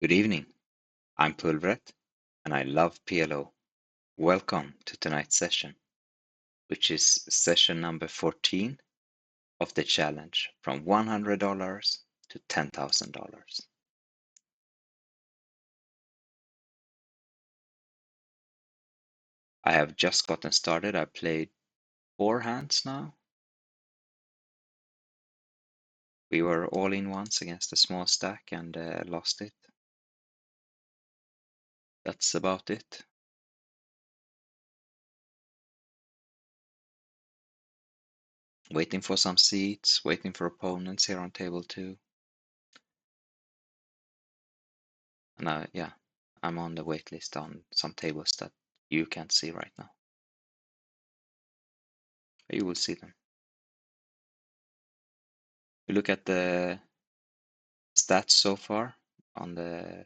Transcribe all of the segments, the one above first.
Good evening. I'm Pulvret, and I love PLO. Welcome to tonight's session, which is session number 14 of the challenge from $100 to $10,000. I have just gotten started. I played 4 hands now. We were all in once against a small stack and lost it. That's about it. Waiting for some seats, waiting for opponents here on table 2. And yeah, I'm on the wait list on some tables that you can't see right now. You will see them. We look at the stats so far on the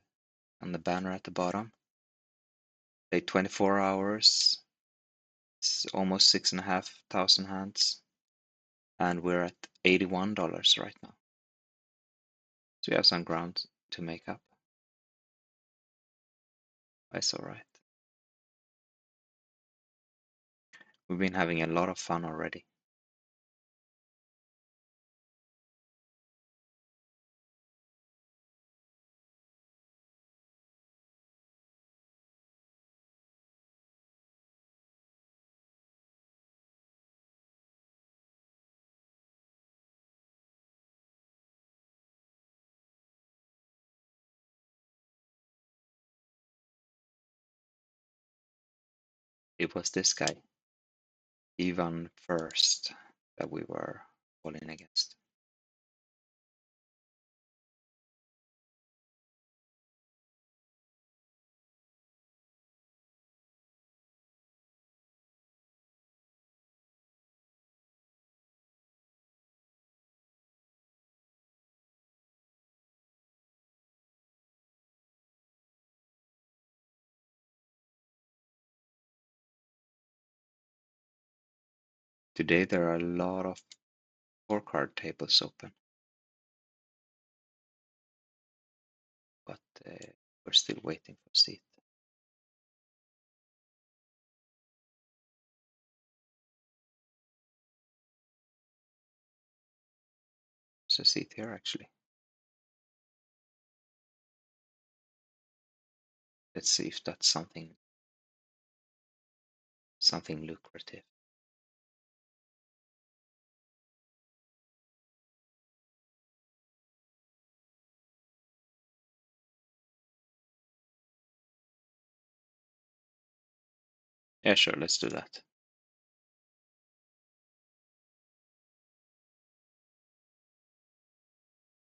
banner at the bottom. Played 24 hours, it's almost 6,500 hands, and we're at $81 right now. So we have some ground to make up. That's all right. We've been having a lot of fun already. It was this guy, Ivan First, that we were falling against. Today there are a lot of 4-card tables open, but we're still waiting for a seat. There's a seat here actually. Let's see if that's something lucrative. Yeah, sure, let's do that.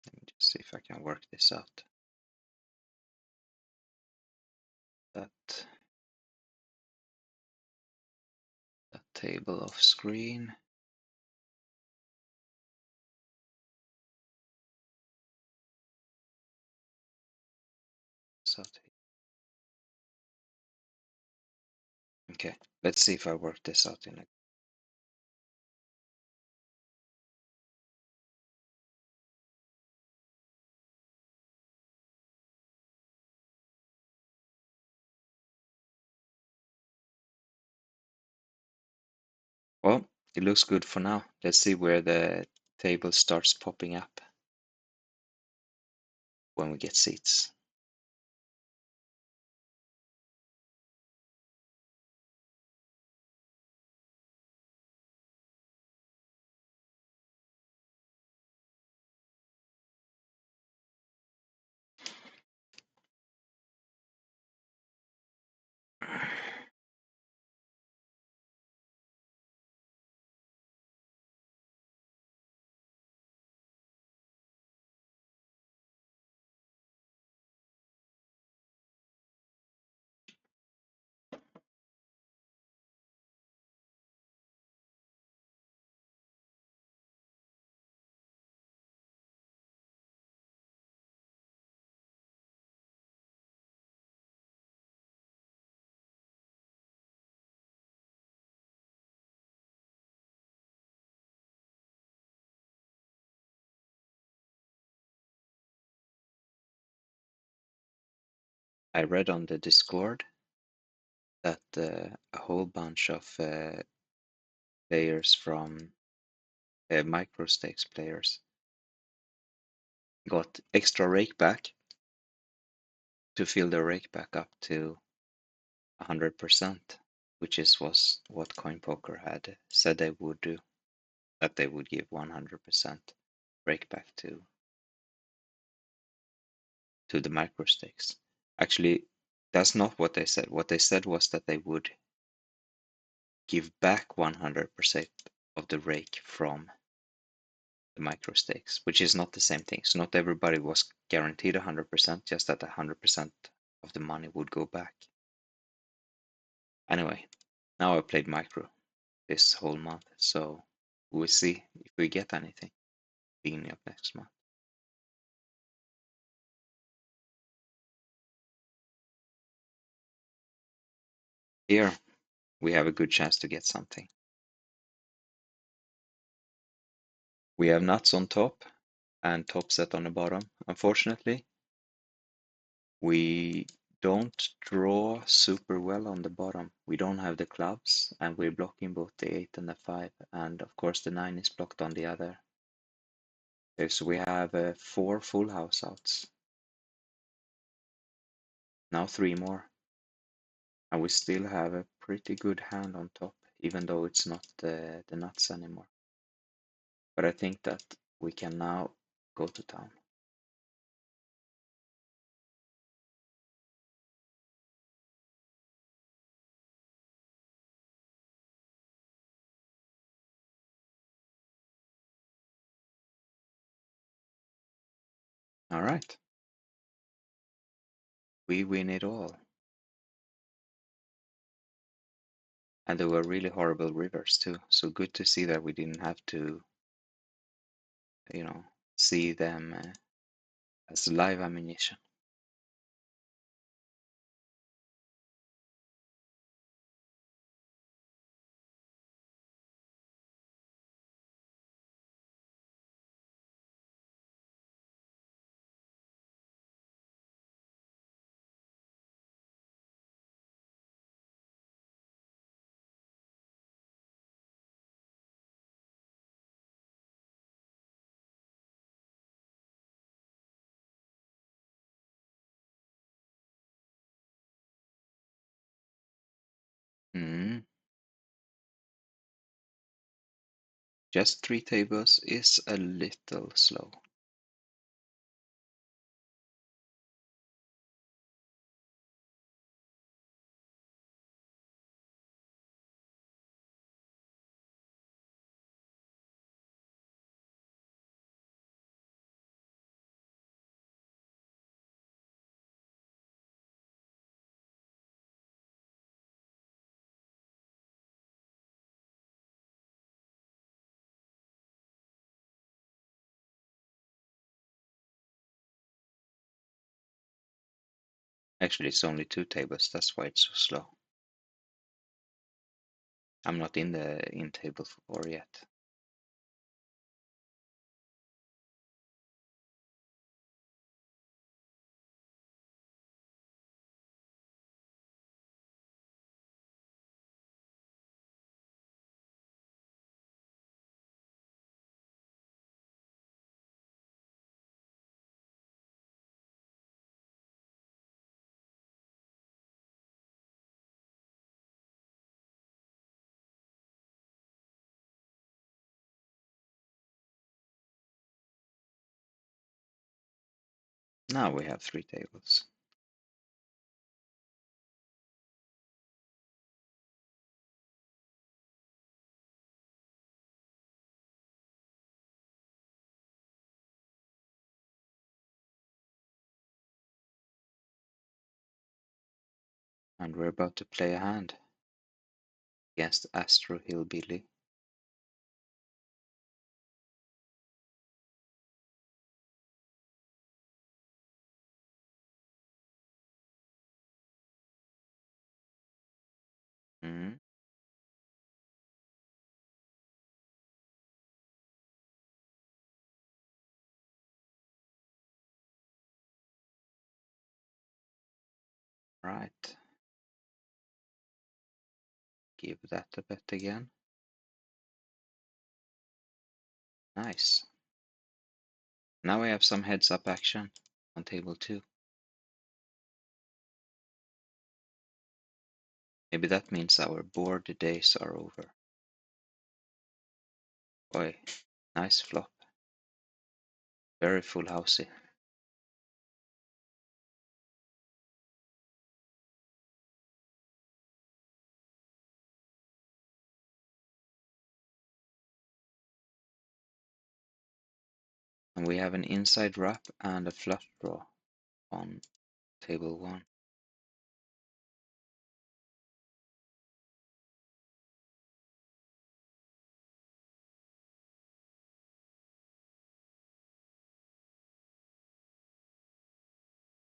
Let me just see if I can work this out. That table off screen. So okay, let's see if I work this out in a. Well, it looks good for now. Let's see where the table starts popping up when we get seats. I read on the Discord that a whole bunch of players from micro stakes players got extra rake back to fill their rake back up to 100%, which was what CoinPoker had said they would do, that they would give 100% rake back to the micro stakes. Actually, that's not what they said. What they said was that they would give back 100% of the rake from the micro stakes, which is not the same thing. So not everybody was guaranteed 100%, just that 100% of the money would go back. Anyway, now I played micro this whole month, so we'll see if we get anything beginning of next month. Here, we have a good chance to get something. We have nuts on top and top set on the bottom. Unfortunately, we don't draw super well on the bottom. We don't have the clubs, and we're blocking both the 8 and the 5, and of course the 9 is blocked on the other. Okay, so we have 4 full house outs. Now 3 more. And we still have a pretty good hand on top, even though it's not the nuts anymore. But I think that we can now go to town. All right. We win it all. And there were really horrible rivers too. So good to see that we didn't have to, see them as live ammunition. Mm. Just 3 tables is a little slow. Actually, it's only 2 tables, that's why it's so slow. I'm not in table 4 yet. Now we have 3 tables. And we're about to play a hand against Astro Hillbilly. Mm. Right. Give that a bet again. Nice. Now we have some heads up action on table 2. Maybe that means our board days are over. Boy, nice flop. Very full housey. And we have an inside wrap and a flush draw on table 1.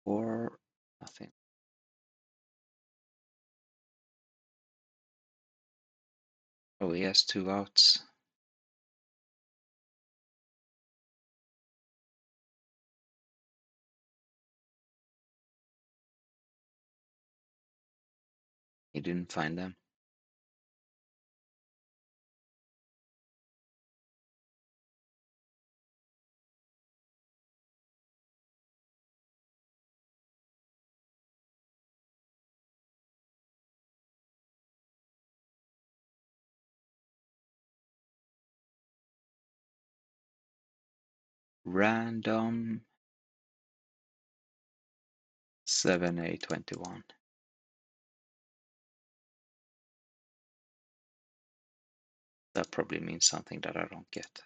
Or nothing. Oh, he has 2 outs. He didn't find them. Random 7A21. That probably means something that I don't get.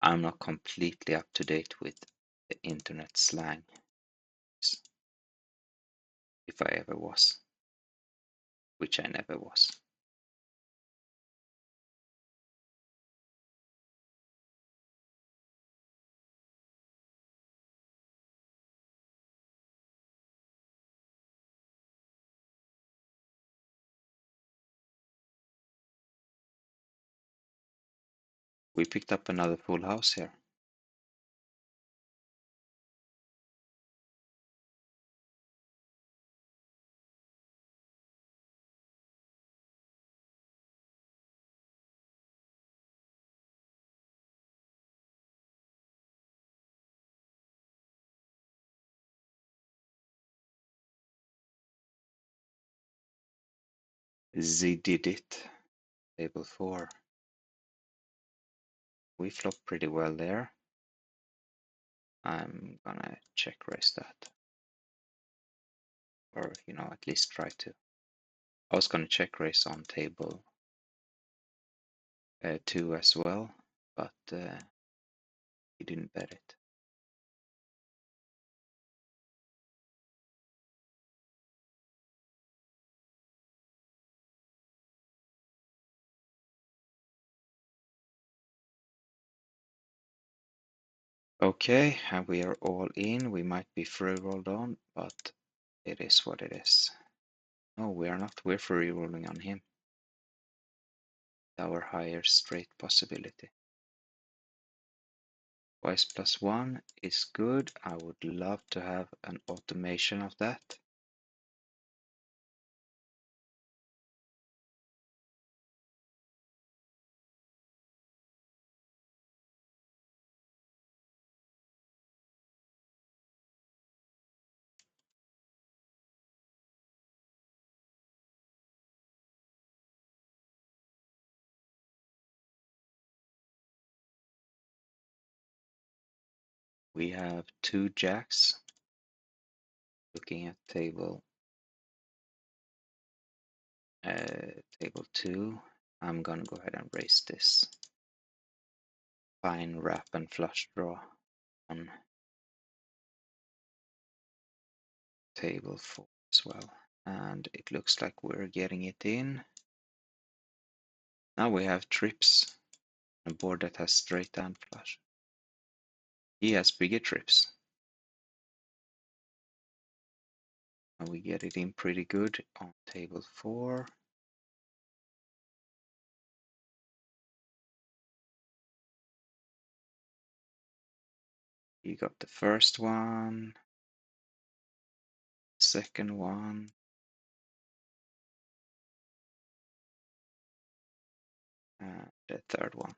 I'm not completely up to date with the internet slang, if I ever was, which I never was. We picked up another full house here. Z did it. Table 4. We flopped pretty well there. I'm gonna check raise that. Or, at least try to. I was gonna check raise on table 2 as well, but he didn't bet it. Okay, and we are all in. We might be free rolled on, but it is what it is. No, we are not. We're free rolling on him. Our higher straight possibility. Twice plus 1 is good. I would love to have an automation of that. We have 2 jacks. Looking at table 2, I'm gonna go ahead and raise this. Fine wrap and flush draw on table 4 as well. And it looks like we're getting it in. Now we have trips. A board that has straight and flush. He has bigger trips. And we get it in pretty good on table 4. He got the first one, second one, and the third one.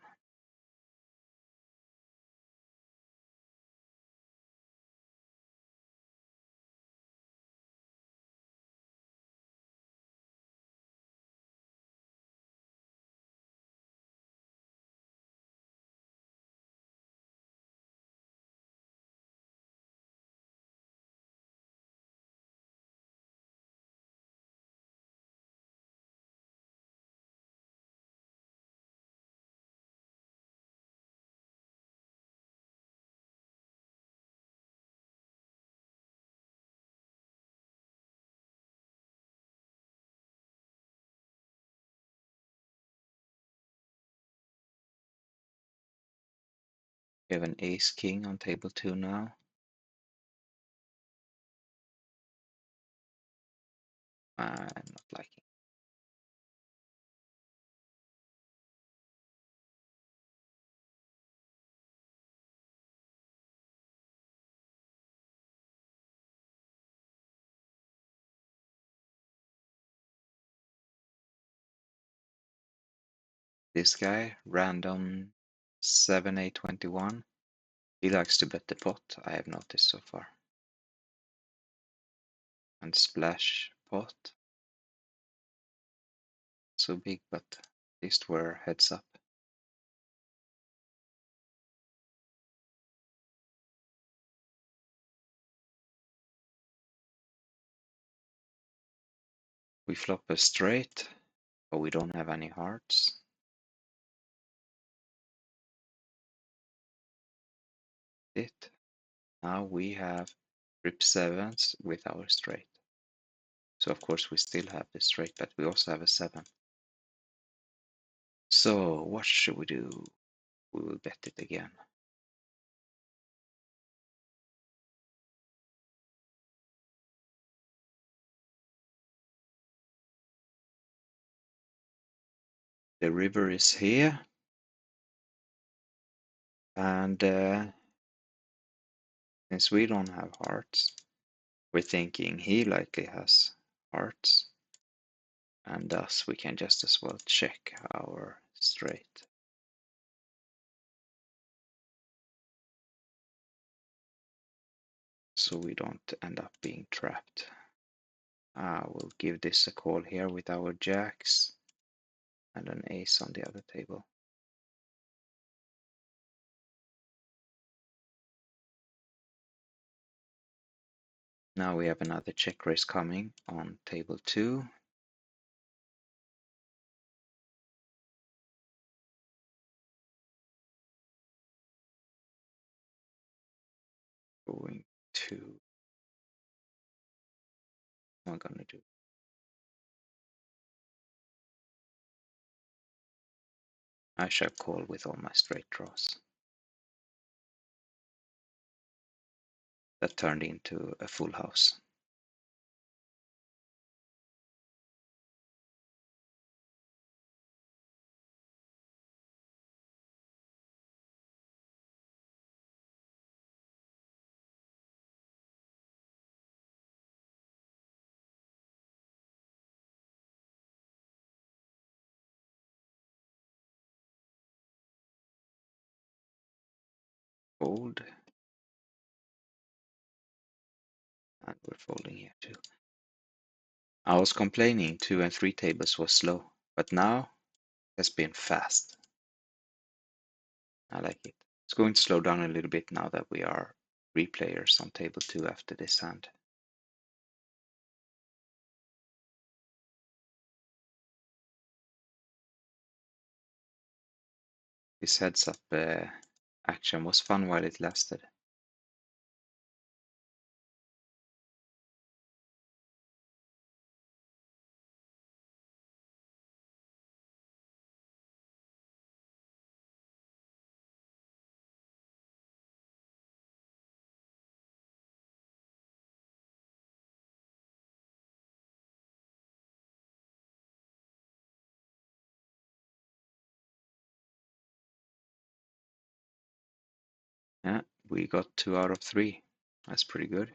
We have an ace king on table 2 now. I'm not liking. This guy, random 7A21. He likes to bet the pot, I have noticed so far. And splash pot. So big, but at least we're heads up. We flop a straight, but we don't have any hearts. It. Now we have trip sevens with our straight. So of course we still have the straight, but we also have a 7. So what should we do? We will bet it again. The river is here. And since we don't have hearts, we're thinking he likely has hearts. And thus we can just as well check our straight. So we don't end up being trapped. We'll give this a call here with our jacks and an ace on the other table. Now we have another check raise coming on table 2. Going to, what am I gonna do? I shall call with all my straight draws. That turned into a full house. Fold. And we're folding here too. I was complaining 2 and 3 tables was slow, but now it has been fast. I like it. It's going to slow down a little bit now that we are 3 players on table 2 after this hand. This heads up action was fun while it lasted. Yeah, We got 2 out of 3. That's pretty good.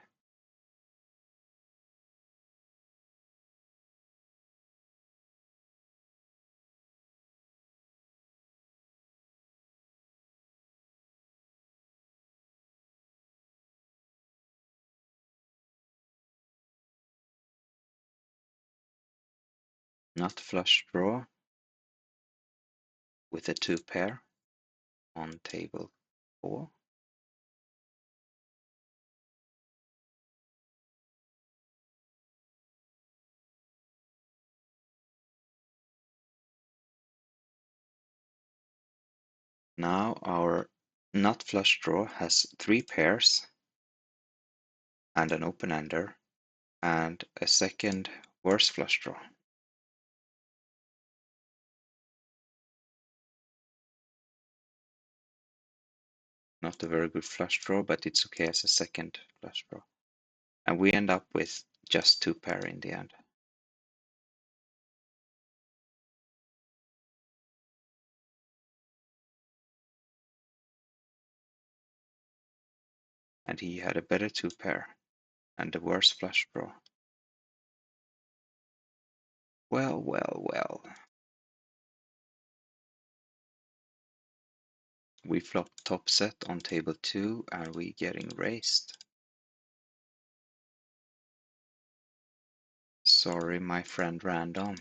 Not flush draw with a 2 pair on table 4. Now our not flush draw has 3 pairs and an open ender and a second worse flush draw. Not a very good flush draw, but it's okay as a second flush draw. And we end up with just 2 pair in the end. And he had a better 2 pair and a worse flush draw. Well, well, well. We flop top set on table 2 and we getting raised. Sorry, my friend Random.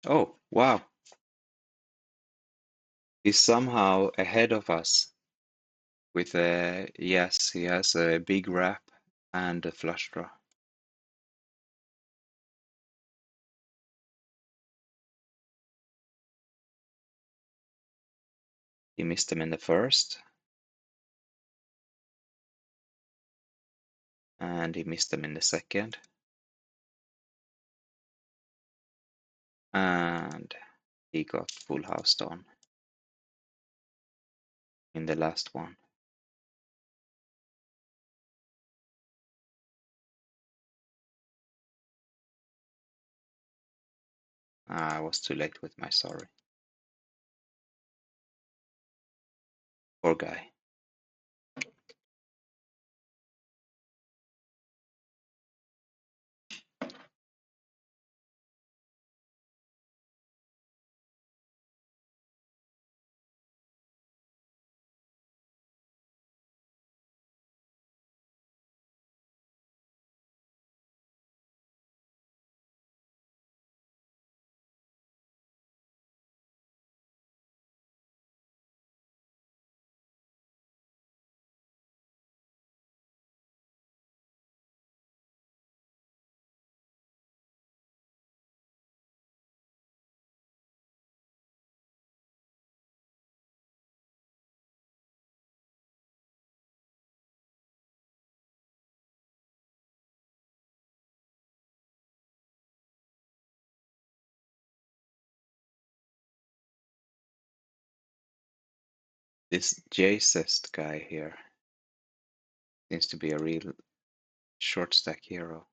Oh, wow. He's somehow ahead of us with a, yes, he has a big wrap and a flush draw. He missed them in the first. And he missed them in the second. And he got full housed on in the last one. I was too late with my sorry. Poor guy. This J-Cest guy here seems to be a real short stack hero.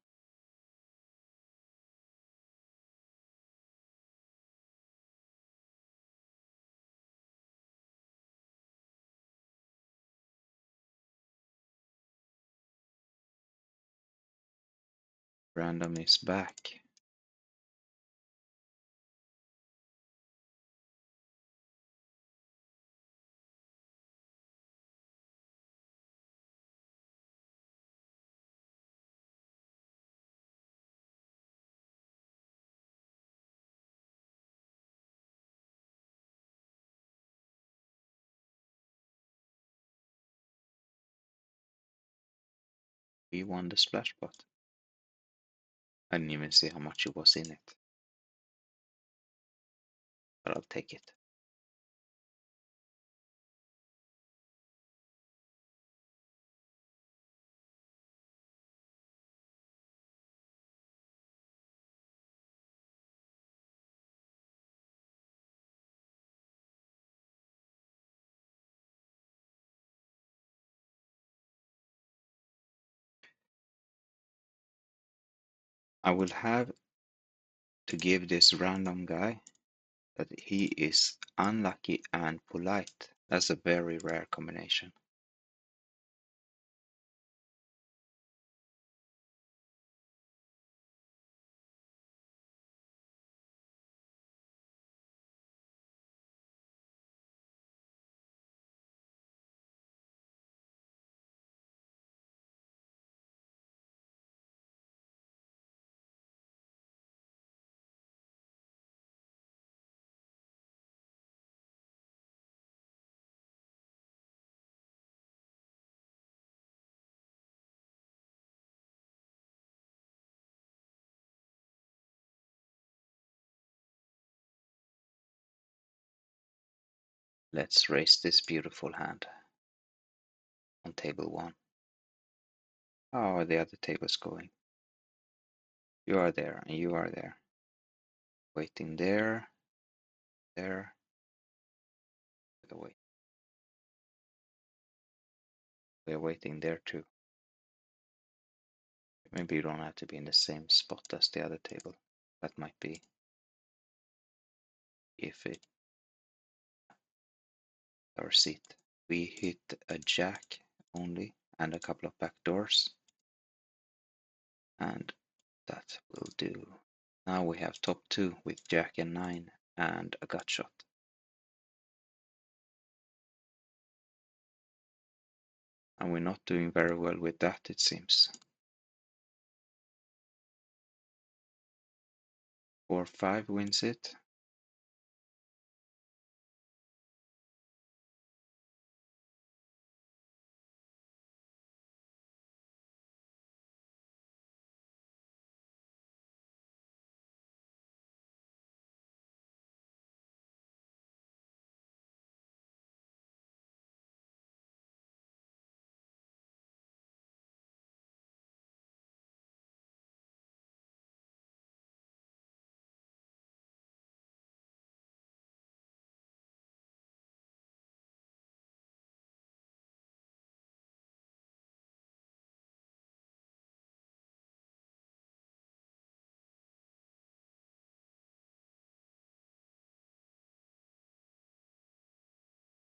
Random is back. We won the splash pot. I didn't even see how much it was in it, but I'll take it. I will have to give this random guy that he is unlucky and polite. That's a very rare combination. Let's raise this beautiful hand on table 1. How are the other tables going? You are there, and you are there. Waiting there, there, wait. We're waiting there too. Maybe you don't have to be in the same spot as the other table. That might be if it our seat. We hit a jack only and a couple of back doors, and that will do. Now we have top 2 with jack and 9 and a gut shot. And we're not doing very well with that, it seems. 4-5 wins it.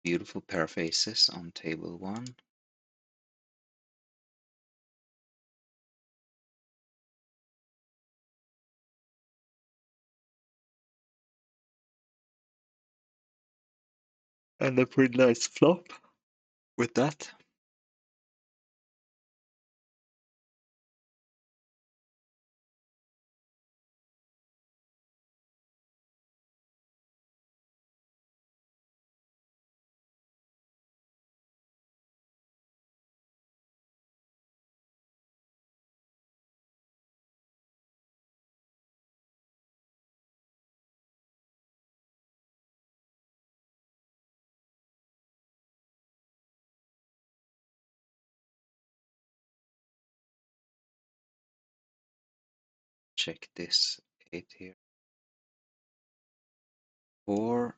Beautiful pair of aces on table 1. And a pretty nice flop with that. Check this 8 here. 4.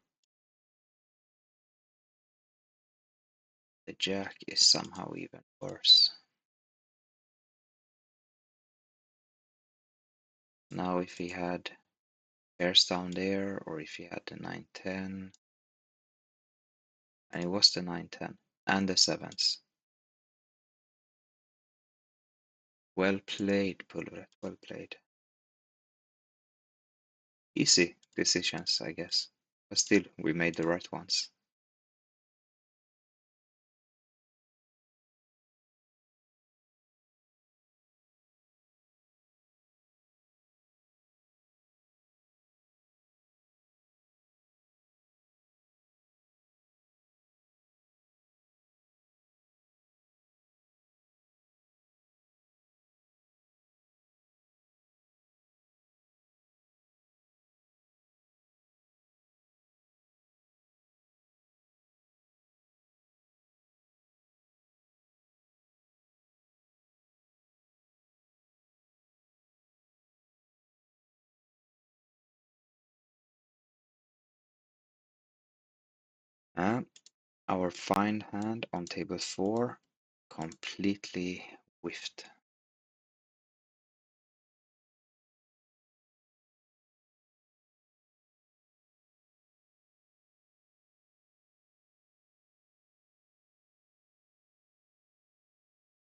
The jack is somehow even worse. Now if he had pairs down there, or if he had the 9-10, and it was the 9-10 and the 7s. Well played, Pulveret, well played. Easy decisions, I guess. But still, we made the right ones. And our fine hand on table 4 completely whiffed.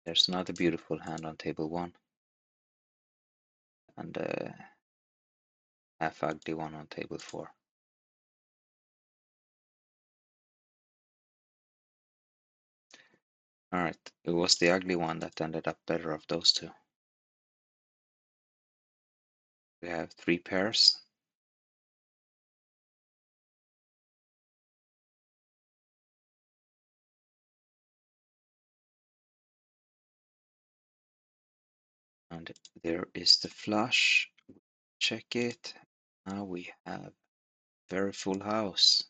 There's another beautiful hand on table 1 and a half ugly one on table 4. Alright, it was the ugly one that ended up better of those two. We have 3 pairs. And there is the flush. Check it. Now we have very full house.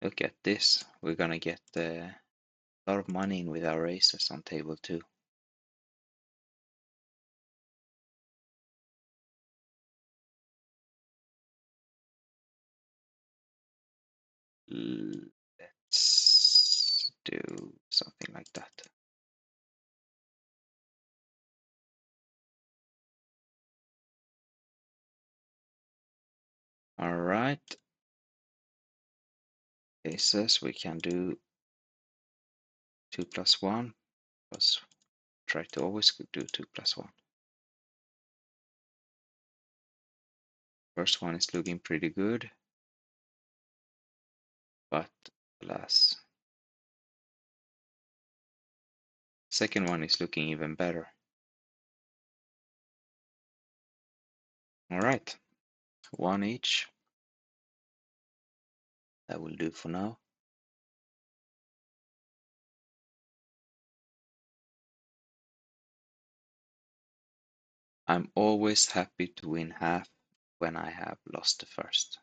Look at this. We're gonna get a lot of money in with our aces on table 2. Let's do something like that. All right. Aces, we can do 2 plus 1, because try to always do 2 plus 1. First one is looking pretty good, but alas. Second one is looking even better. All right, 1 each. That will do for now. I'm always happy to win half when I have lost the first.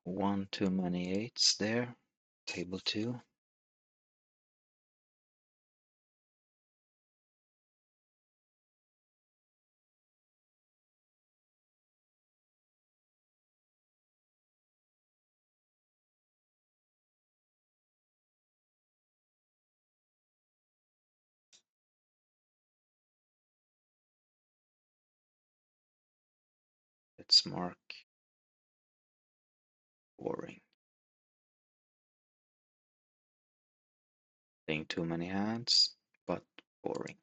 One too many eights there. Table 2. Let's mark boring. Playing too many hands, but boring.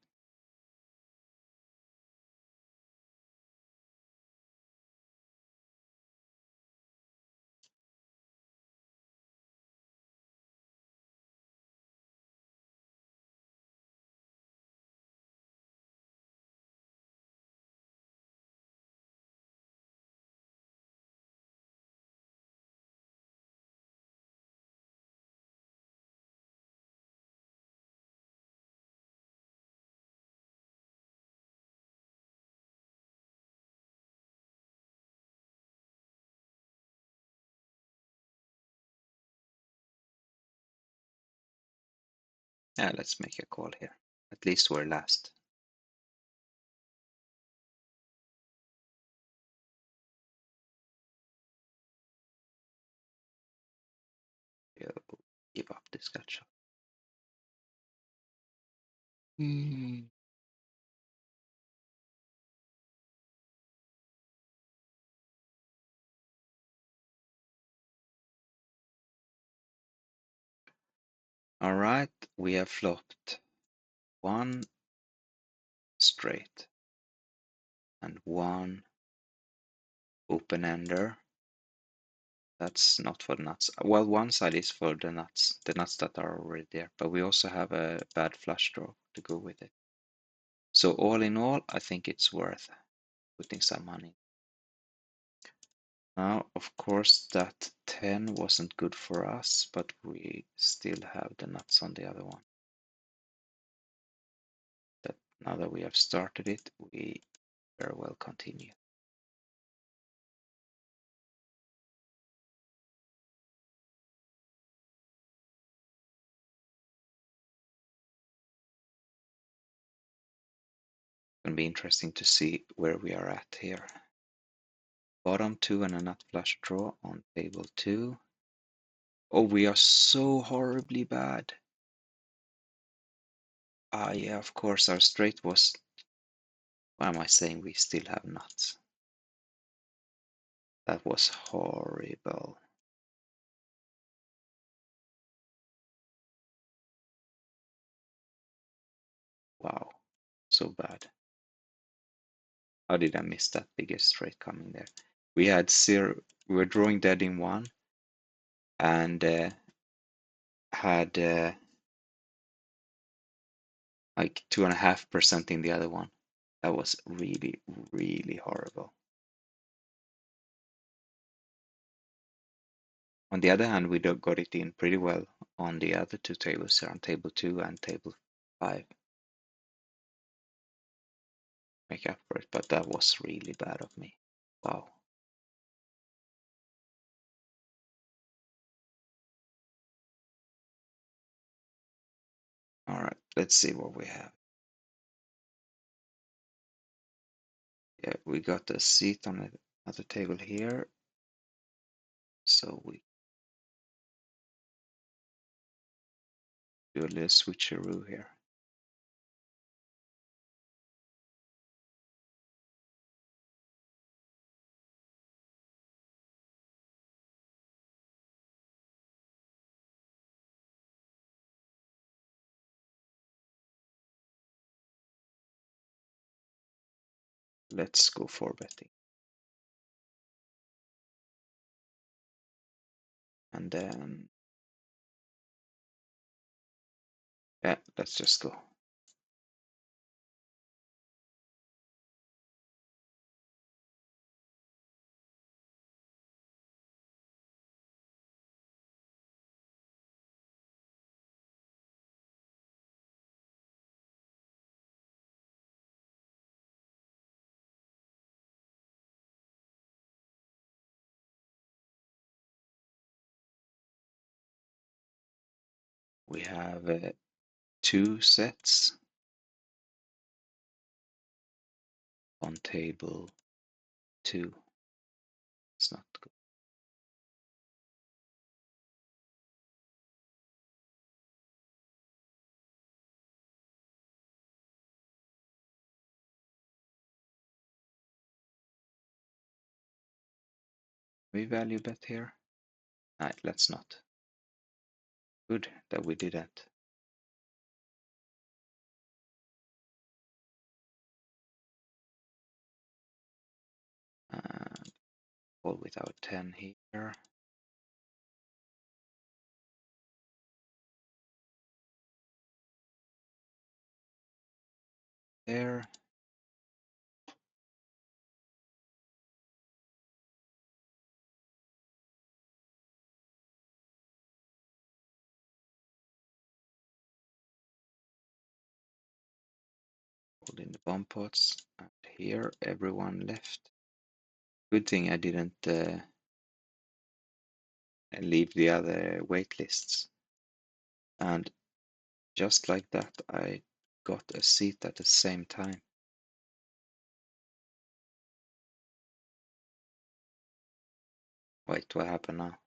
Yeah, let's make a call here. At least we're last. We'll give up this gotcha. All right, we have flopped 1 straight and 1 open ender. That's not for the nuts. Well, one side is for the nuts that are already there, but we also have a bad flush draw to go with it. So all in all, I think it's worth putting some money. Now, of course, that 10 wasn't good for us, but we still have the nuts on the other one. That now that we have started it, we very well continue. It's going to be interesting to see where we are at here. Bottom 2 and a nut flush draw on table 2. Oh, we are so horribly bad. Ah, yeah, of course, our straight was. Why am I saying we still have nuts? That was horrible. Wow, so bad. How did I miss that biggest straight coming there? We had 0. We were drawing dead in one and had like 2.5% in the other one. That was really, really horrible. On the other hand, we got it in pretty well on the other two tables here, on table 2 and table 5. Make up for it, but that was really bad of me. Wow. All right, let's see what we have. Yeah, we got a seat on another table here. So we do a little switcheroo here. Let's go for betting. And then, yeah, let's just go. We have 2 sets on table 2. It's not good. We value bet here. Alright, let's not. Good that we didn't. And all without 10 here. There. Hold in the bomb pots. And here, everyone left. Good thing I didn't leave the other wait lists. And just like that, I got a seat at the same time. Wait, what happened now?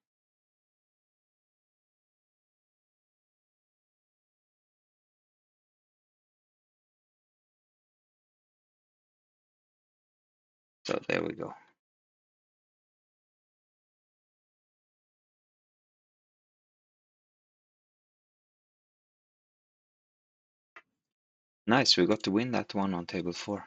So there we go. Nice, we got to win that one on table 4.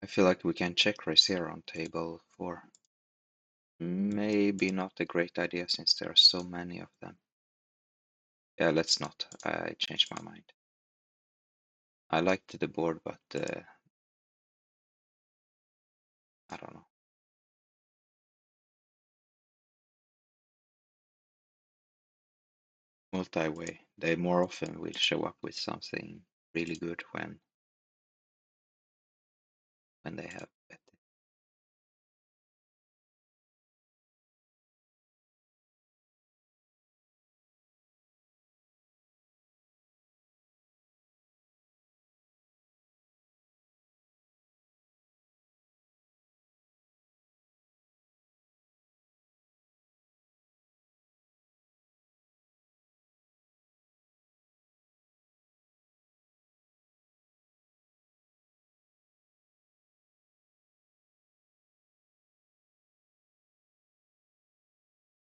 I feel like we can check raise here on table 4. Maybe not a great idea since there are so many of them. Yeah, let's not. I changed my mind. I liked the board, but I don't know. Multi-way. They more often will show up with something really good when they have bet.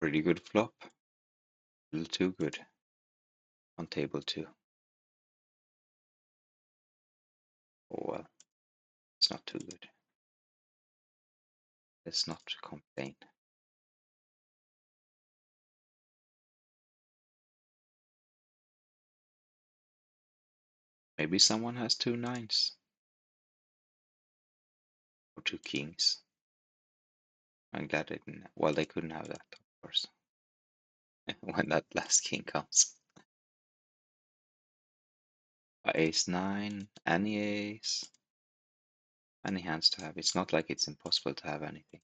Pretty good flop. A little too good on table 2. Oh well, it's not too good. Let's not complain. Maybe someone has 2 9s or 2 kings. I'm glad they didn't. Well, they couldn't have that, of course. When that last king comes. Ace 9, any ace, any hands to have. It's not like it's impossible to have anything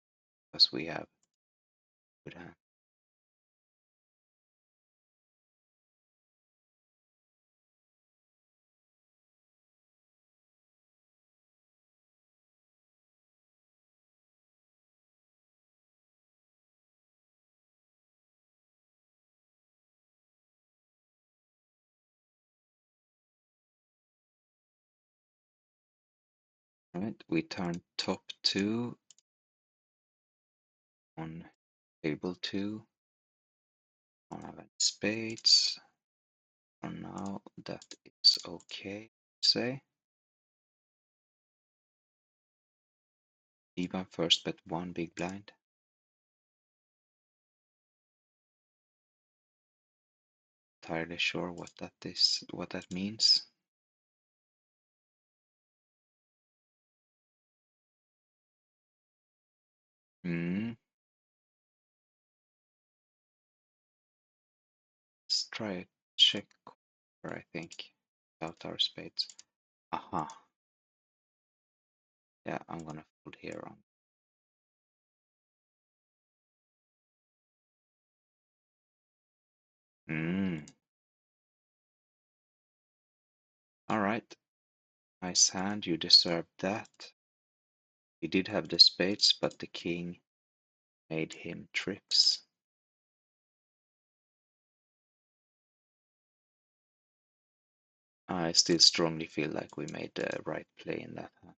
because we have good hand. Right, we turn top 2 on table 2. Don't have any spades. For now, that is okay. Say. Even first bet 1 big blind. Entirely sure what that is, what that means. Hmm. Let's try a check, I think, without our spades. Aha. Yeah, I'm gonna fold here on. Hmm. All right. Nice hand. You deserved that. He did have the spades, but the king made him trips. I still strongly feel like we made the right play in that hand.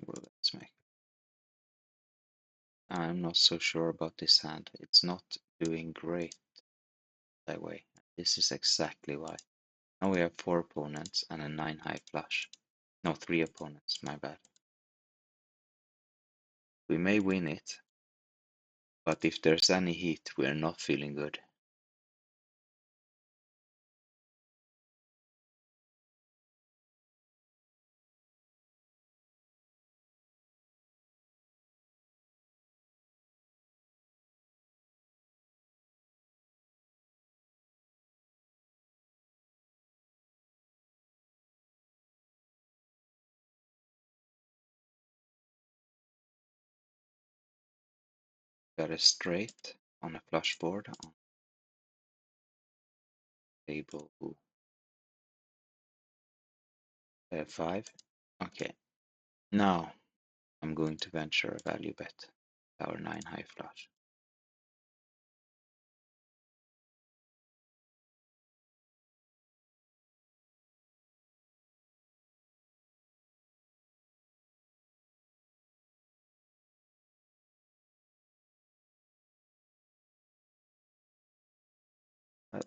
Well, let's make. I'm not so sure about this hand. It's not doing great that way. This is exactly why. Now we have 4 opponents and a 9 high flush. No, 3 opponents, my bad. We may win it, but if there's any heat, we are not feeling good. Got a straight on a flush board on table 5. Okay, now I'm going to venture a value bet. Our 9 high flush.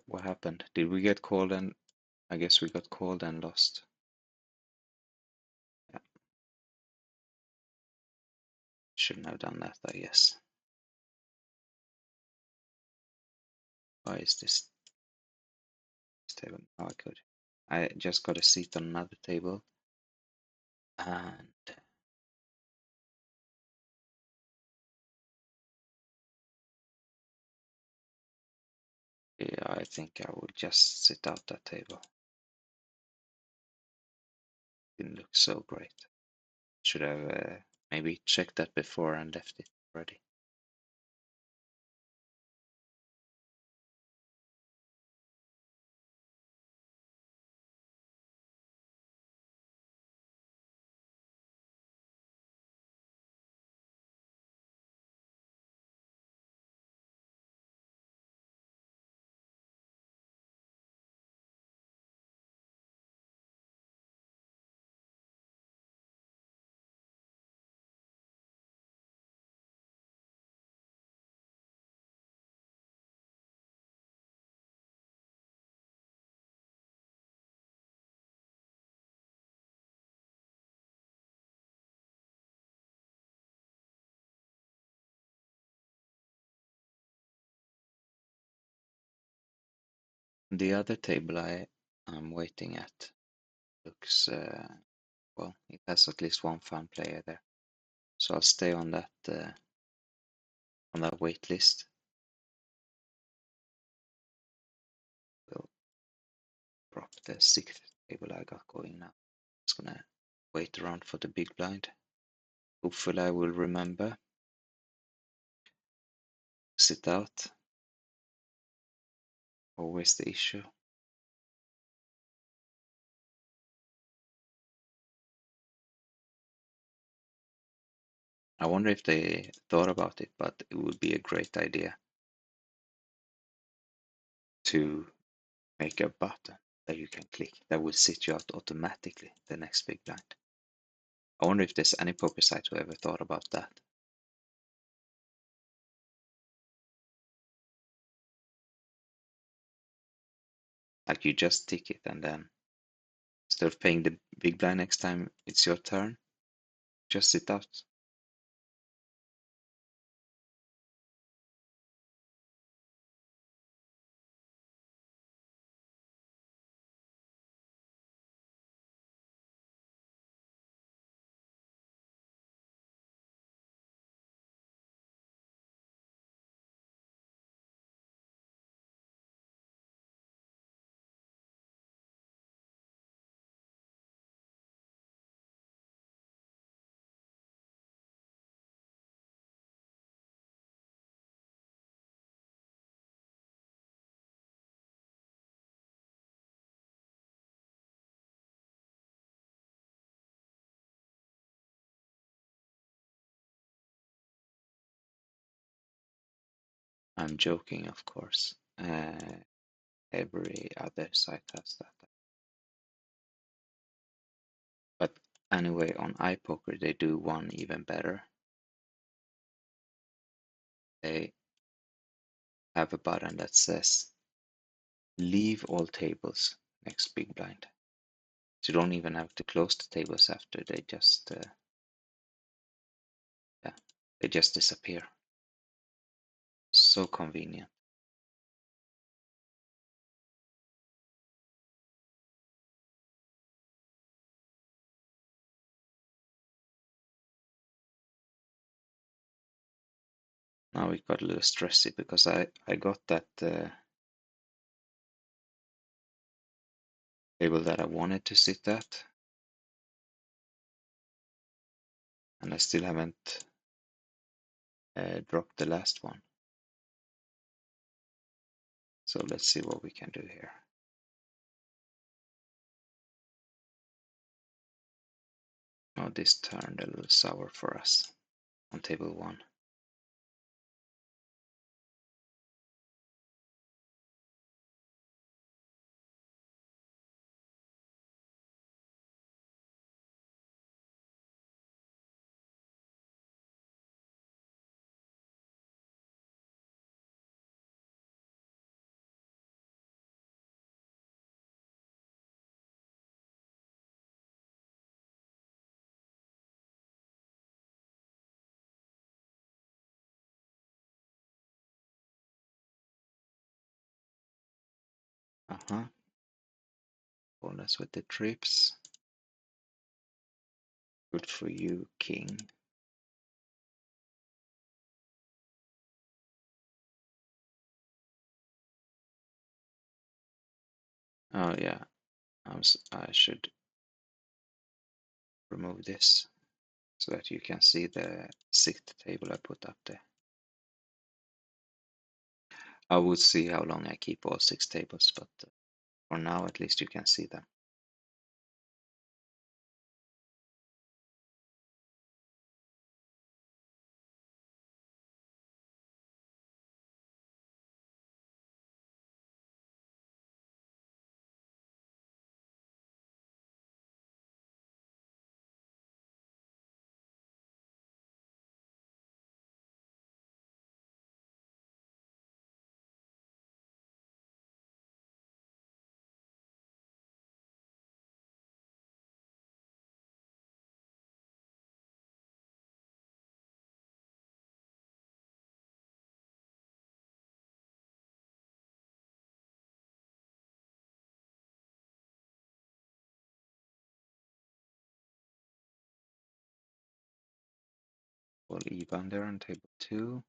What happened? Did we get called and I guess we got called and lost. Yeah, shouldn't have done that, I guess. Why is this table? Oh, I could. I just got a seat on another table and yeah, I think I would just sit out that table. Didn't look so great. Should have maybe checked that before and left it already. The other table I'm waiting at looks well, it has at least one fun player there. So I'll stay on that wait list. We'll drop the 6th table I got going now. Just gonna wait around for the big blind. Hopefully I will remember. Sit out. Always the issue. I wonder if they thought about it, but it would be a great idea to make a button that you can click that will sit you out automatically the next big blind. I wonder if there's any poker site who ever thought about that. Like you just tick it and then instead of paying the big blind next time it's your turn, just sit out. I'm joking, of course. Every other site has that. But Anyway, on iPoker, they do one even better. They have a button that says leave all tables next big blind. So you don't even have to close the tables after, they just yeah, they just disappear. So convenient. Now it got a little stressy because I got that table that I wanted to sit at, and I still haven't dropped the last one. So let's see what we can do here. Oh, this turned a little sour for us on table 1. Uh-huh. Call us with the trips. Good for you, king. Oh yeah, I should remove this so that you can see the 6th table I put up there. I would see how long I keep all 6 tables, but for now at least you can see them. We'll even there on table 2.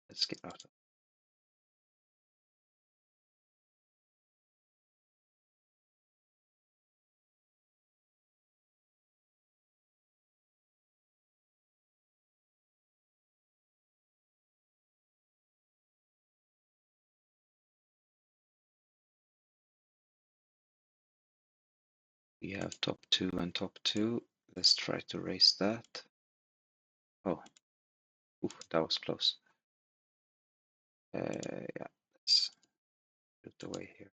Let's get out of. We have top 2 and top 2. Let's try to raise that. Oh, oof, that was close. Yeah, let's put it away here.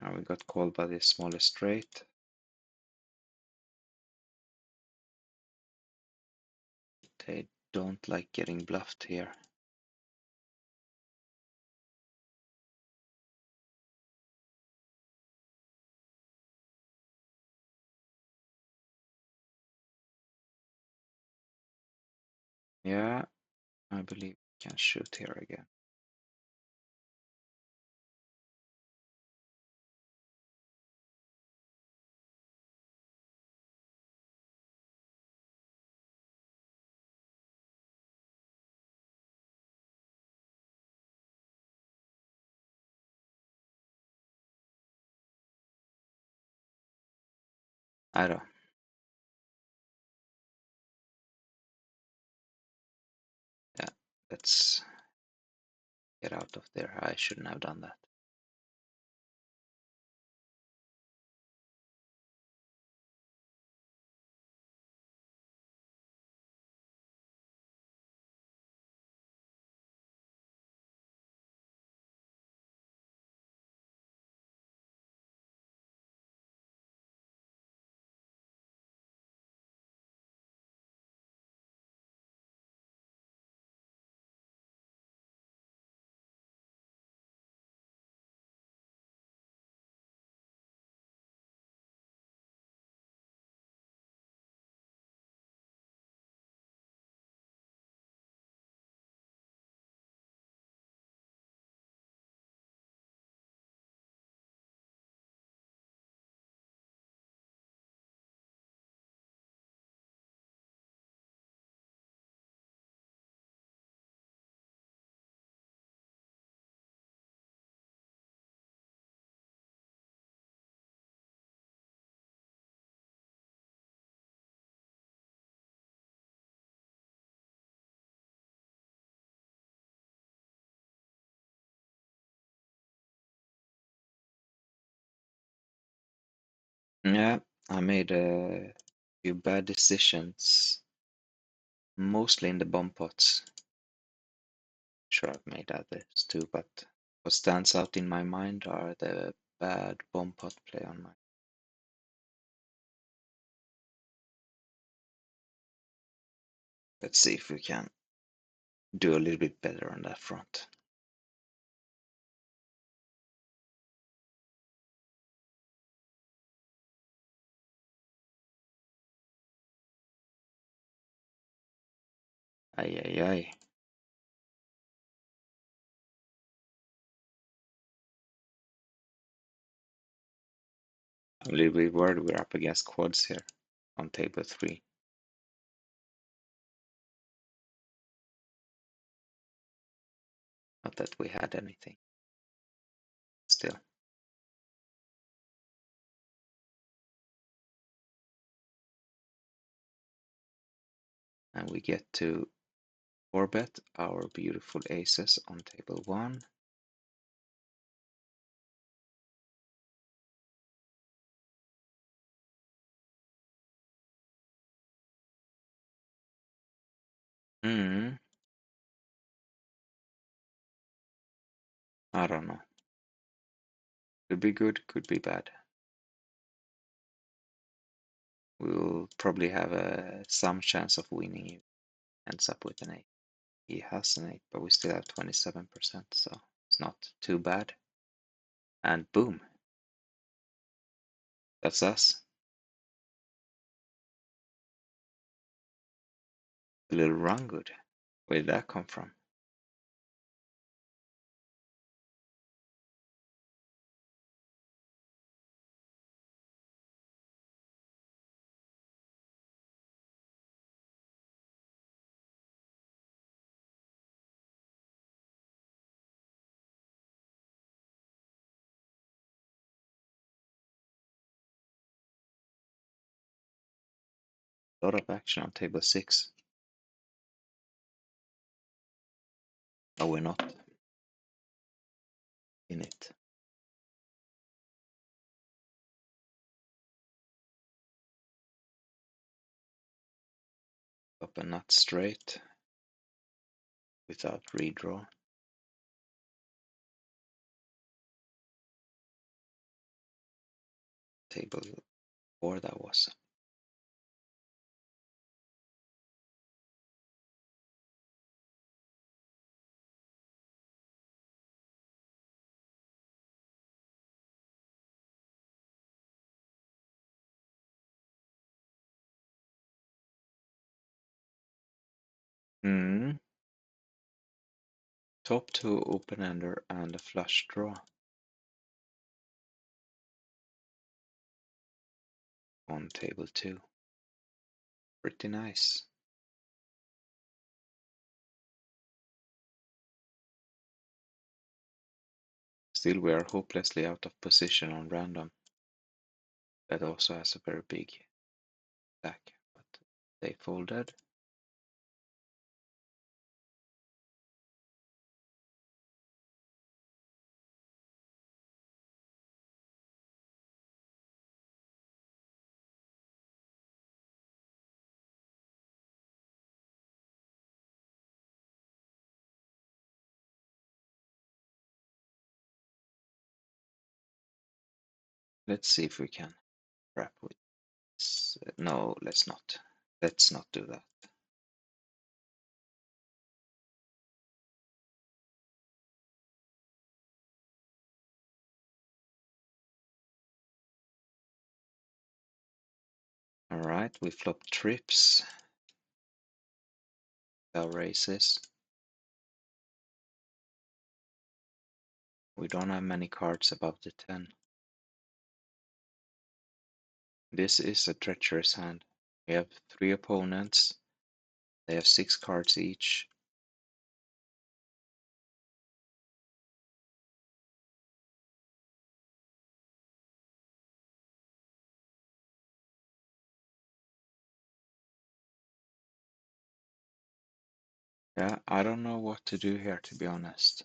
Now we got called by the smallest straight. They don't like getting bluffed here. Yeah, I believe we can shoot here again. I don't. Yeah, let's Get out of there. I shouldn't have done that. Yeah, I made a few bad decisions, mostly in the bomb pots. Sure, I've made others too, but what stands out in my mind are the bad bomb pot play on my. Let's see if we can do a little bit better on that front. Ay, ay, ay. I'm a little bit worried we're up against quads here on table 3. Not that we had anything. Still. And we get to 4-bet our beautiful aces on table 1. I don't know. Could be good, could be bad. We'll probably have some chance of winning. He ends up with an 8. He has an 8, but we still have 27%, so it's not too bad. And boom, that's us. A little run good. Where did that come from? A lot of action on table 6. But we're not in it. Up a nut straight without redraw. Table 4 that was. Top 2 open-ender and a flush draw on table 2. Pretty nice. Still, we are hopelessly out of position on random. That also has a very big stack, but they folded. Let's see if we can wrap with this. No, let's not. Let's not do that. All right, we flop trips. Our races. We don't have many cards above the 10. This is a treacherous hand. We have 3 opponents. They have 6 cards each. Yeah, I don't know what to do here, to be honest.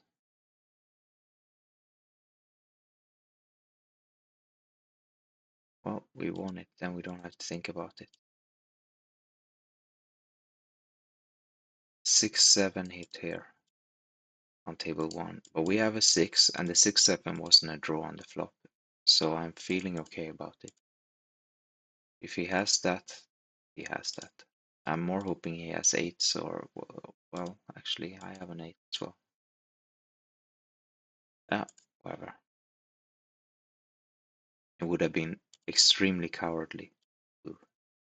Well, we won it, then we don't have to think about it. 6-7 hit here on table 1, but we have a 6, and the 6-7 wasn't a draw on the flop, so I'm feeling okay about it. If he has that, he has that. I'm more hoping he has 8s, or, well, actually, I have an 8 as well. Yeah, whatever. It would have been extremely cowardly to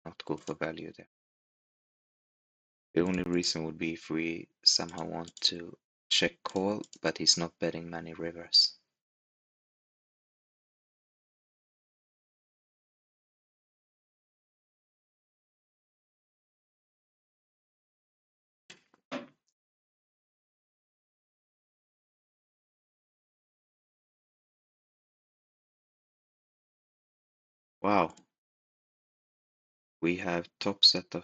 not go for value there. The only reason would be if we somehow want to check call, but he's not betting many rivers. Wow, we have top set of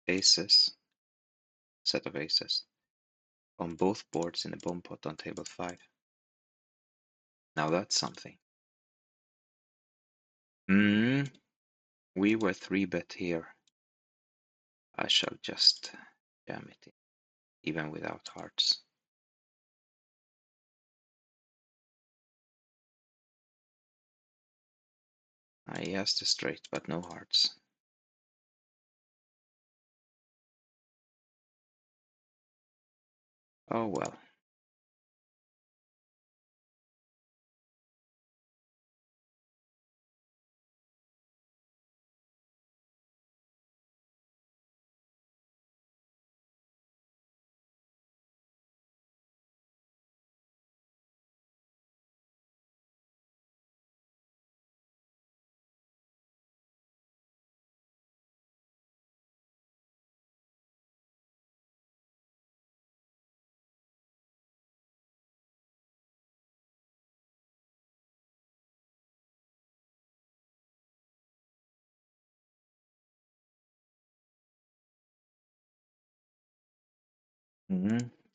aces on both boards in the bomb pot on table 5. Now that's something. We were 3-bet here. I shall just jam it in, even without hearts. He has the straight, but no hearts. Oh well.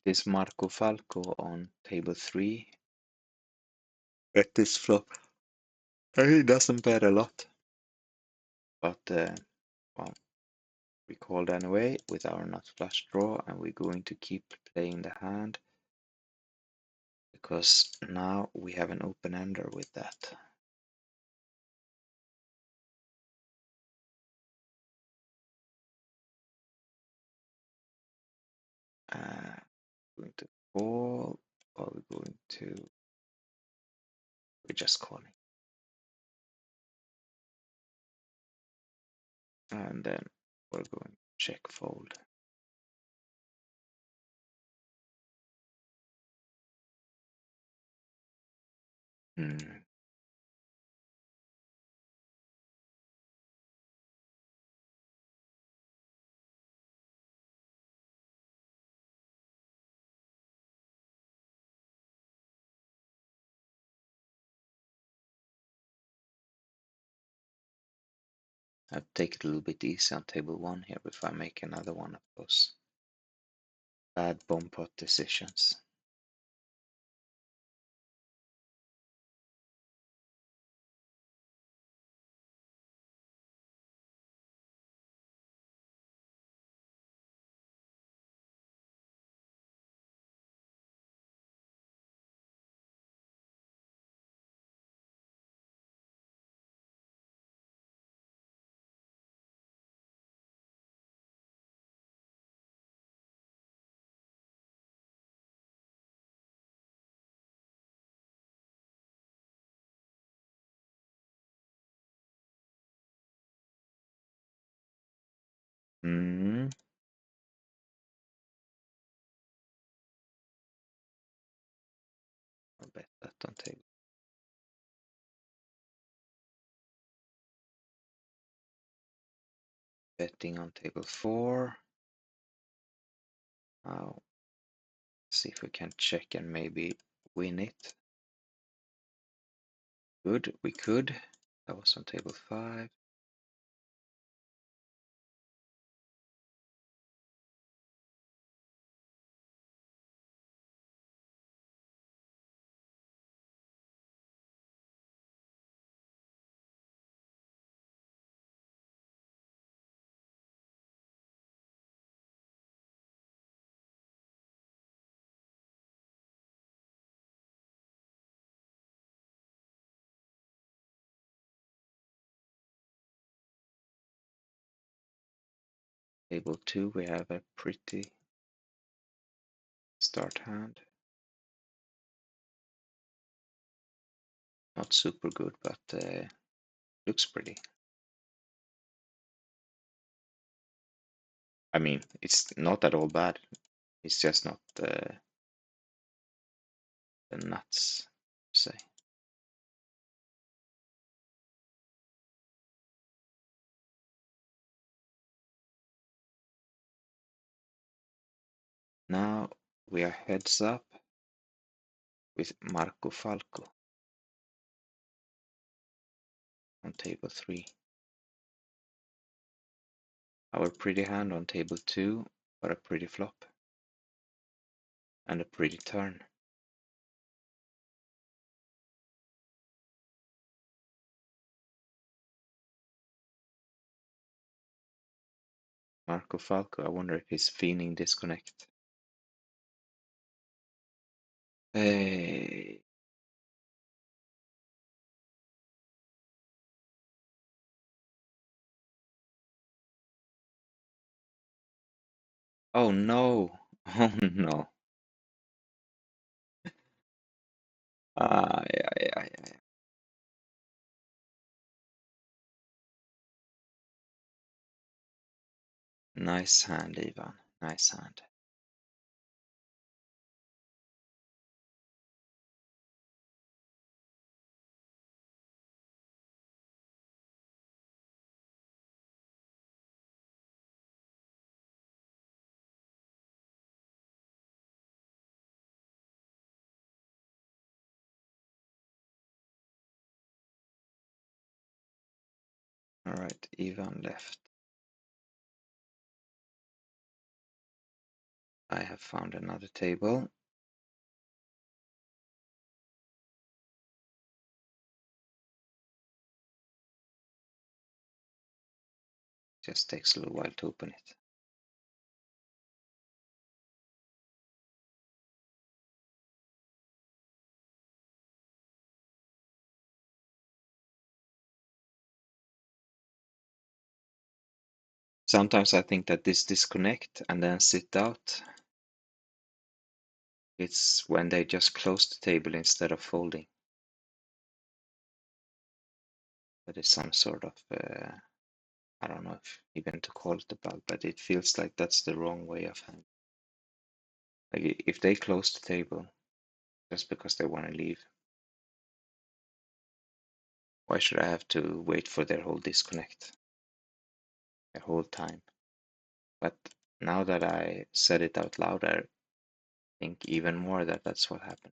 This Marco Falco on table 3 bet this flop. He doesn't bet a lot, but well, we called anyway with our nut flush draw, and we're going to keep playing the hand because now we have an open ender with that. Going to call, or we're just calling, and then we're going to check fold. I'll take it a little bit easy on table 1 here if I make another one of those bad bomb pot decisions. Hmm. I'll bet that on table. Betting on table 4. Now, see if we can check and maybe win it. Good, we could. That was on table 5. Table 2, we have a pretty start hand. Not super good, but looks pretty. I mean, it's not at all bad. It's just not the nuts, say. Now we are heads up with Marco Falco on table 3. Our pretty hand on table 2, but a pretty flop and a pretty turn. Marco Falco, I wonder if he's fiending disconnect. Hey. Oh no! Oh no! Yeah. Nice hand, Ivan. Nice hand. Alright, Ivan left. I have found another table. Just takes a little while to open it. Sometimes I think that this disconnect and then sit out, it's when they just close the table instead of folding. That is some sort of, I don't know if even to call it a bug, but it feels like that's the wrong way of handling. Like if they close the table just because they want to leave, why should I have to wait for their whole disconnect? Their whole time. But now that I said it out loud, I think even more that that's what happened.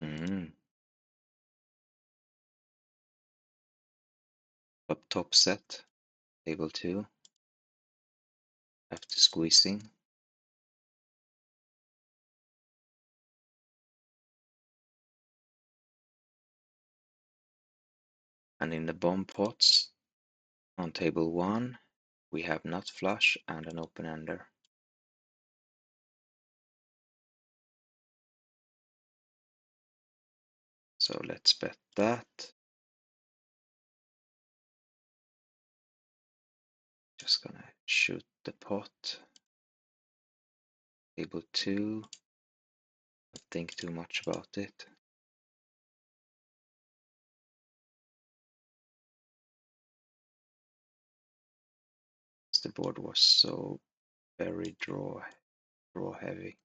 Mm. Up top set, table 2, after squeezing. And in the bomb pots on table 1, we have nut flush and an open ender. So let's bet that. Just gonna shoot the pot. Table 2. Don't think too much about it. The board was so very draw heavy.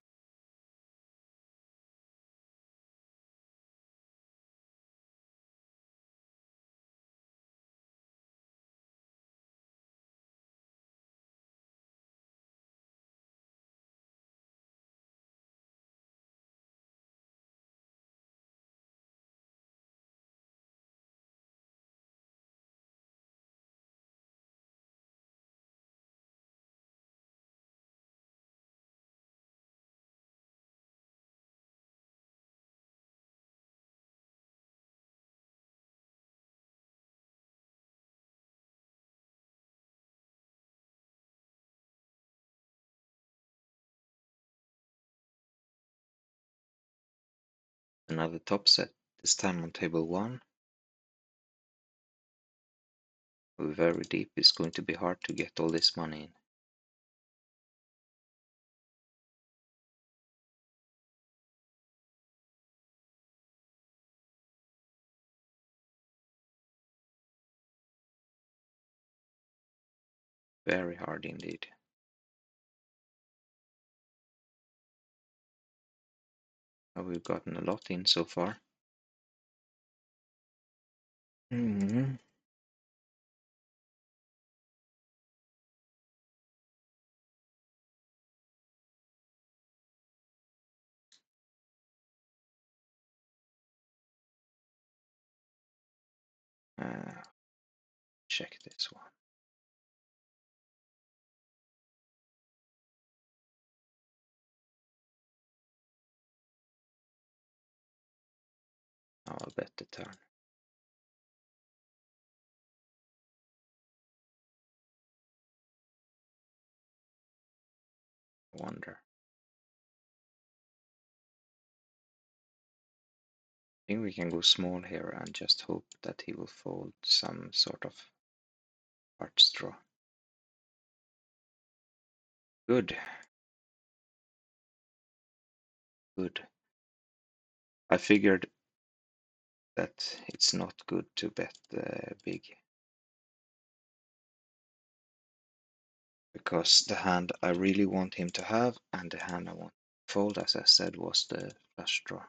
Another top set, this time on table 1. We're very deep, it's going to be hard to get all this money in. Very hard indeed. We've gotten a lot in so far. Mm-hmm. Check this one. Now I'll bet the turn. Wonder. I think we can go small here and just hope that he will fold some sort of heart straw. Good. Good. I figured that it's not good to bet big. Because the hand I really want him to have and the hand I want to fold, as I said, was the flush draw.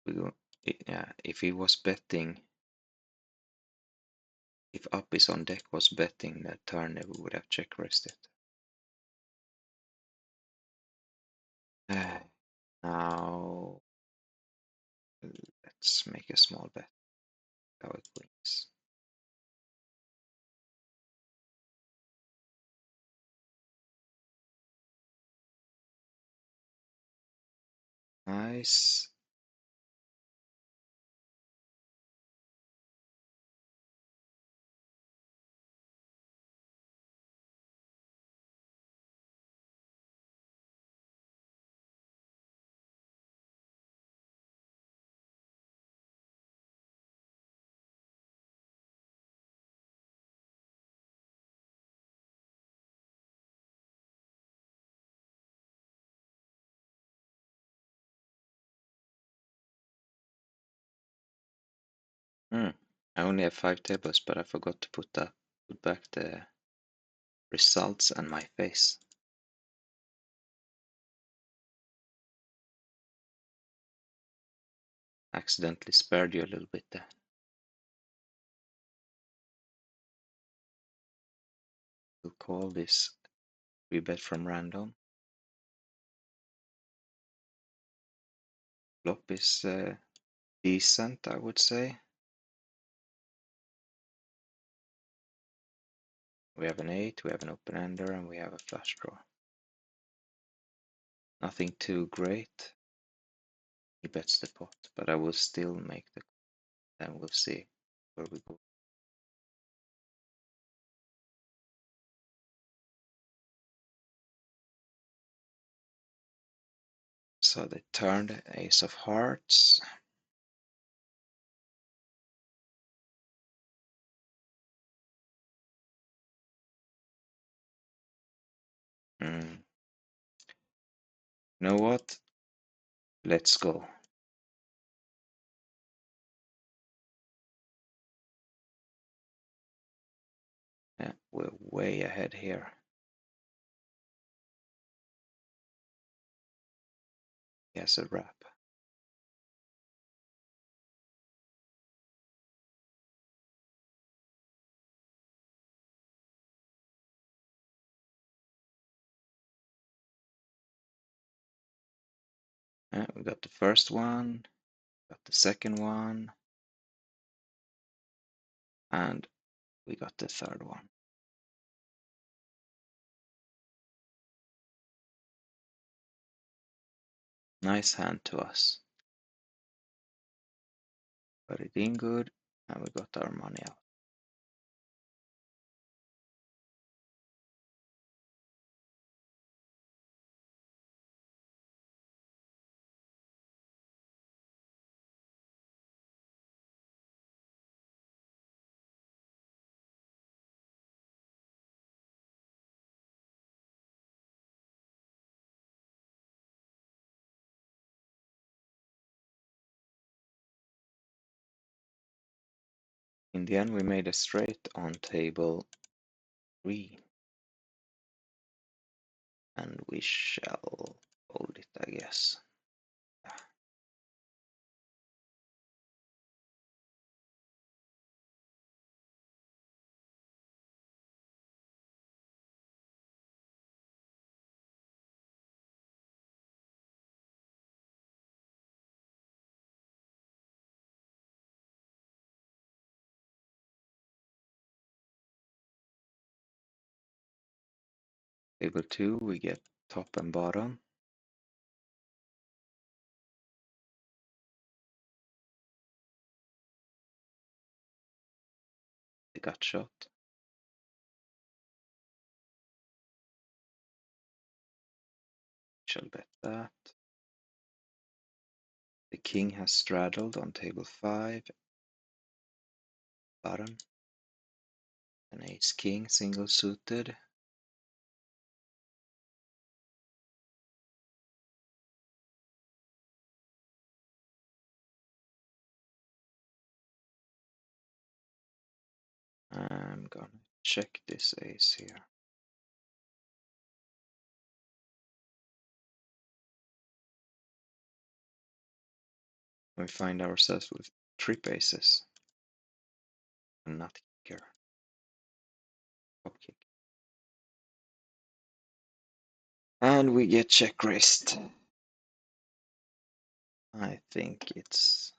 We go, yeah, if he was betting, if up is on deck was betting the turn, we would have check raised it. Now let's make a small bet. How it wins. Nice. I only have 5 tables, but I forgot to put back the results and my face. Accidentally spared you a little bit there. We'll call this rebet from random. Flop is decent, I would say. We have an 8, we have an open-ender, and we have a flush draw. Nothing too great. He bets the pot, but I will still make the... Then we'll see where we go. So they turned ace of hearts. You know what? Let's go. Yeah, we're way ahead here. He has a wrap. Yeah, we got the first one, got the second one, and we got the third one. Nice hand to us. Got it in good, and we got our money out. In the end, we made a straight on table 3. And we shall hold it, I guess. Table 2, we get top and bottom. The gut shot. Shall bet that. The king has straddled on table 5. Bottom. An ace king single suited. I'm gonna check this ace here. We find ourselves with trip aces. And not kicker. Top kick. And we get check raised. I think it's...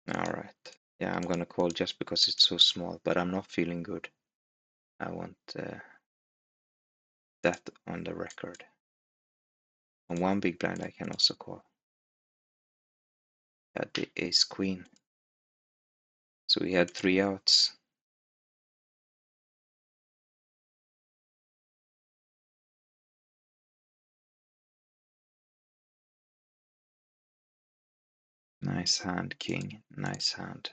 Alright. Yeah, I'm gonna call just because it's so small, but I'm not feeling good. I want that on the record. On one big blind I can also call. Had the ace queen. So we had 3 outs. Nice hand, king. Nice hand.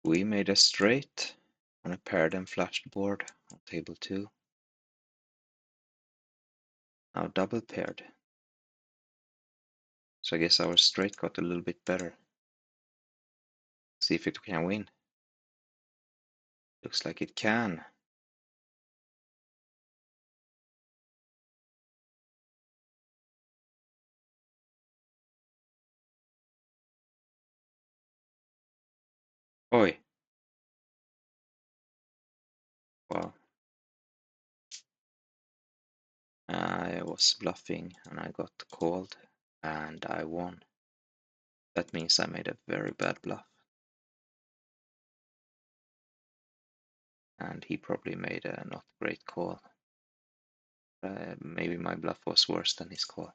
We made a straight on a paired and flushed board on table 2. Now double paired. So I guess our straight got a little bit better. See if it can win. Looks like it can. Oi. Well, I was bluffing and I got called and I won. That means I made a very bad bluff. And he probably made a not great call. Maybe my bluff was worse than his call.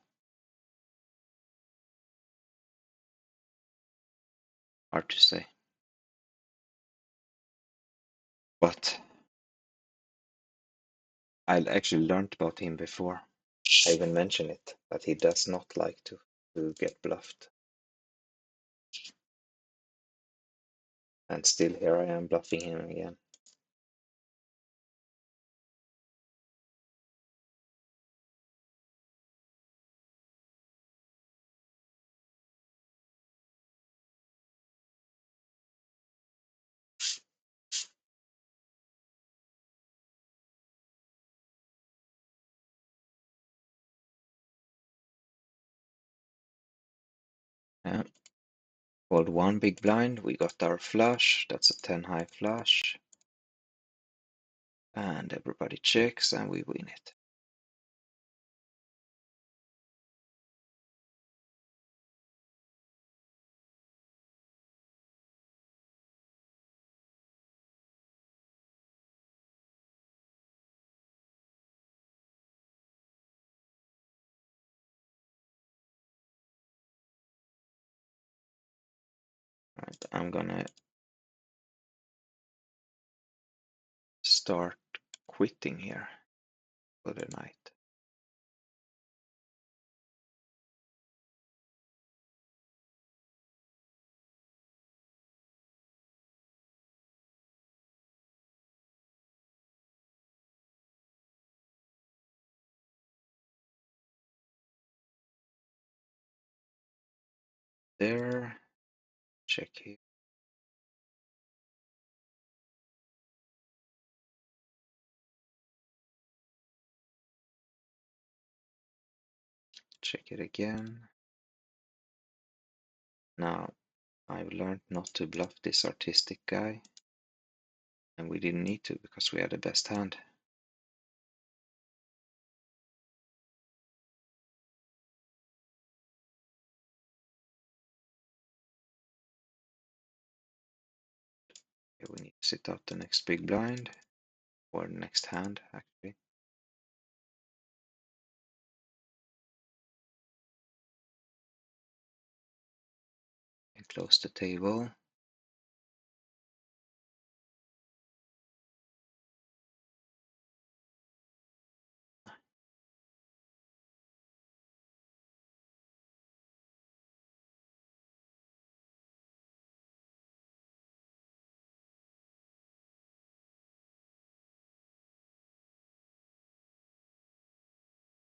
Hard to say. But I actually learned about him before. I even mentioned it, that he does not like to get bluffed. And still here I am bluffing him again. Yeah. Called one big blind, we got our flush, that's a 10 high flush. And everybody checks and we win it. Right, I'm gonna start quitting here for the night. There, check here, check it again. Now, I've learned not to bluff this artistic guy. And we didn't need to because we had the best hand. Okay, we need to sit out the next big blind, or next hand actually. And close the table.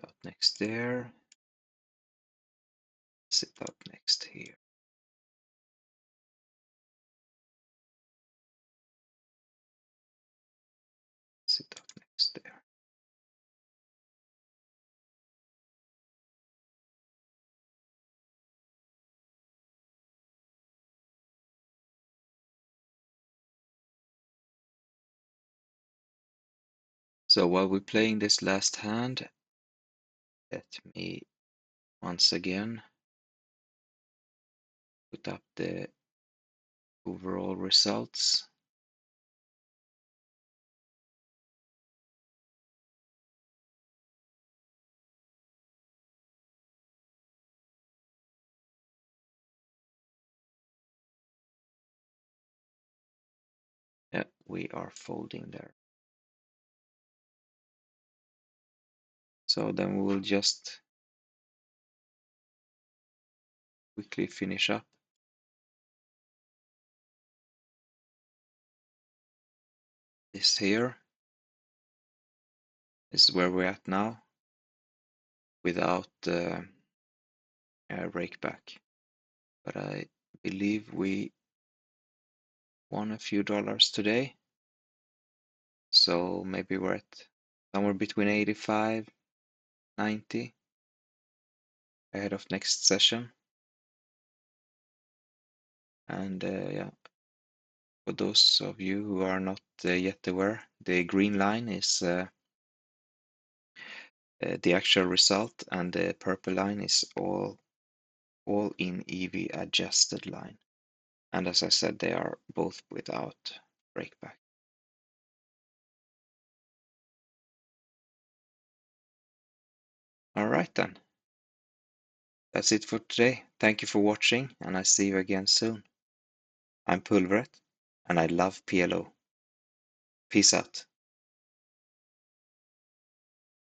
Out next there. Sit out next here. Sit out next there. So while we're playing this last hand, let me once again put up the overall results. Yeah, we are folding there. So then we will just quickly finish up. is here. This is where we're at now without rake back. But I believe we won a few dollars today. So maybe we're at somewhere between 85, 90 ahead of next session. And yeah, for those of you who are not yet aware, the green line is the actual result, and the purple line is all in EV adjusted line. And as I said, they are both without breakback. All right then. That's it for today. Thank you for watching, and I see you again soon. I'm Pulveret, and I love PLO. Peace out.